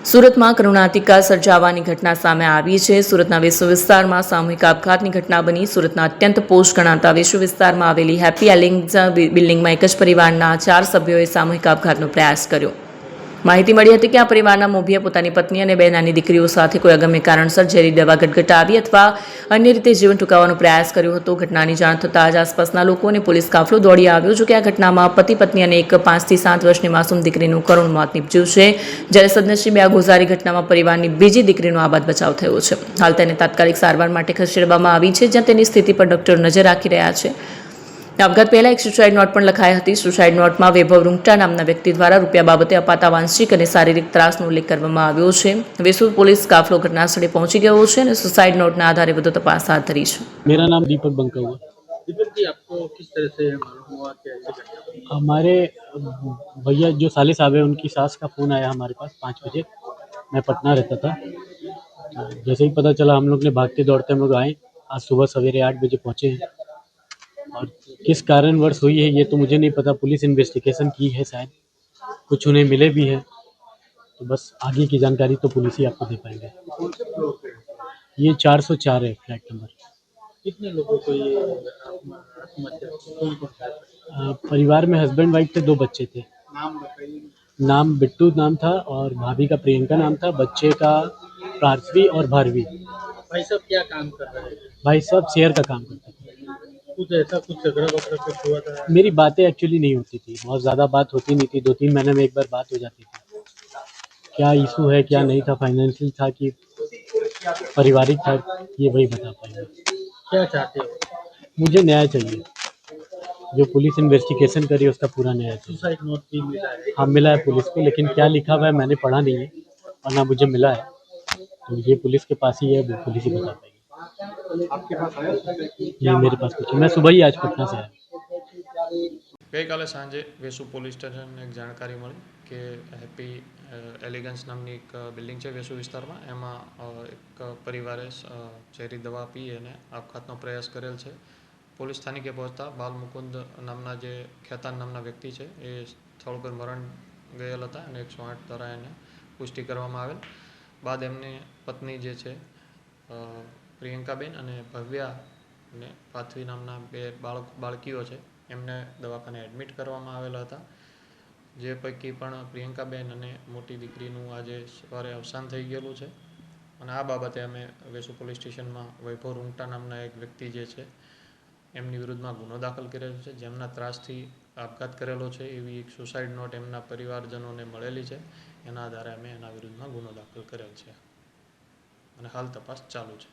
સુરતમાં કરુણાંતિકા સર્જાવાની ઘટના સામે આવી છે। સુરતના વિશ્વ વિસ્તારમાં સામૂહિક આપઘાતની ઘટના બની। સુરતના અત્યંત પોષ ગણાતા વિશ્વ વિસ્તારમાં આવેલી હેપી એલિંગ્સ બિલ્ડિંગમાં એક જ પરિવારના 4 સભ્યોએ સામૂહિક આપઘાતનો પ્રયાસ કર્યો। માહિતી મળી હતી કે આ પરિવારના મોભીએ પોતાની પત્ની અને 2 નાની દીકરીઓ સાથે કોઈ અગમ્ય કારણસર ઝેરી દવા ગટગટાવી અથવા અન્ય રીતે જીવન ટૂંકાવવાનો પ્રયાસ કર્યો હતો। ઘટનાની જાણ થતાં જ આસપાસના લોકો અને પોલીસ કાફલો દોડી આવ્યો। જો કે આ ઘટનામાં પતિ પત્ની અને એક 5 થી 7 વર્ષની માસૂમ દીકરીનું કરુણ મોત નીપજ્યું છે, જ્યારે સદનસીબે આ ગોઝારી ઘટનામાં પરિવારની બીજી દીકરીનો આબાદ બચાવ થયો છે। હાલ તેને તાત્કાલિક સારવાર માટે ખસેડવામાં આવી છે, જ્યાં તેની સ્થિતિ પર ડોક્ટર નજર રાખી રહ્યા છે। આપઘાત પહેલા એક સુસાઇડ નોટ પણ લખાઈ હતી। સુસાઇડ નોટમાં વૈભવ રૂંગટા નામના વ્યક્તિ દ્વારા રૂપિયા બાબતે અપાતા વાંશિક અને શારીરિક ત્રાસનો ઉલ્લેખ કરવામાં આવ્યો છે। વેસુ પોલીસ કાફલો ઘટનાસ્થળે પહોંચી ગયો છે અને સુસાઇડ નોટના આધારે વધુ તપાસ હાથ ધરી છે। मेरा नाम दीपक बंका हुआ। दीपक जी, आपको किस तरह से मालूम हुआ कि ऐसी घटना? हमारे भैया जो साले साहब है उनकी सास का फ़ोन आया हमारे पास 5 बजे। मैं पटना रहता था। जैसे ही पता चला हम लोग ने भागते दौड़ते हम लोग आए। आज सुबह सवेरे 8 बजे पहुँचे हैं और किस कारणवश हुई है ये तो मुझे नहीं पता। पुलिस इन्वेस्टिगेशन की है, शायद कुछ उन्हें मिले भी हैं, तो बस आगे की जानकारी तो पुलिस ही आपको दे पाएंगे। कौन से फ्लोर पे? ये 404 है फ्लैट नंबर। कितने लोगों को ये आत्महत्या कौन कौन था? परिवार में हस्बैंड वाइफ थे, 2 बच्चे थे। नाम बताइए। नाम बिट्टू नाम था और भाभी का प्रियंका नाम था। बच्चे का प्रार्थवी और भारवी। भाई साहब क्या काम कर रहे हैं? भाई साहब शेयर का काम करते थे। कुछ ऐसा कुछ झगड़ा वगड़ा कुछ हुआ था? मेरी बातें एक्चुअली नहीं होती थी, बहुत ज़्यादा बात होती नहीं थी। 2-3 महीने में एक बार बात हो जाती थी। क्या इशू है क्या नहीं था, फाइनेंशियल था कि पारिवारिक था, ये वही बता पाएंगे। क्या चाहते हो? मुझे न्याय चाहिए। जो पुलिस इन्वेस्टिगेशन करी उसका पूरा न्याय चाहिए। सुसाइड नोट भी मिला है? हाँ मिला है पुलिस को, लेकिन क्या लिखा हुआ है मैंने पढ़ा नहीं है और ना मुझे मिला है, तो ये पुलिस के पास ही है, वो पुलिस ही बता पाएगी। आपके पास आया? नहीं मेरे पास कुछ, मैं सुबह ही आज पटना से आया। ગઈકાલે સાંજે વેસુ પોલીસ સ્ટેશનને એક જાણકારી મળી કે હેપી એલિગન્સ નામની એક બિલ્ડિંગ છે વેસુ વિસ્તારમાં, એમાં એક પરિવારે ઝેરી દવા પી અને આપઘાતનો પ્રયાસ કરેલ છે। પોલીસ સ્થાનિકે પહોંચતા બાલ મુકુંદ નામના જે ખેતાન નામના વ્યક્તિ છે એ સ્થળ પર મરણ ગયેલ હતા અને 108 દ્વારા એને પુષ્ટિ કરવામાં આવેલ। બાદ એમની પત્ની જે છે પ્રિયંકાબેન અને ભવ્યા અને પાથવી નામના 2 બાળકીઓ છે એમને દવાખાને એડમિટ કરવામાં આવેલા હતા, જે પૈકી પણ પ્રિયંકાબેન અને મોટી દીકરીનું આજે સવારે અવસાન થઈ ગયેલું છે। અને આ બાબતે અમે વેસુ પોલીસ સ્ટેશનમાં વૈભવ રૂંગટા નામના એક વ્યક્તિ જે છે એમની વિરુદ્ધમાં ગુનો દાખલ કરેલો છે, જેમના ત્રાસથી આપઘાત કરેલો છે એવી એક સુસાઇડ નોટ એમના પરિવારજનોને મળેલી છે। એના આધારે અમે એના વિરુદ્ધમાં ગુનો દાખલ કરેલ છે અને હાલ તપાસ ચાલુ છે।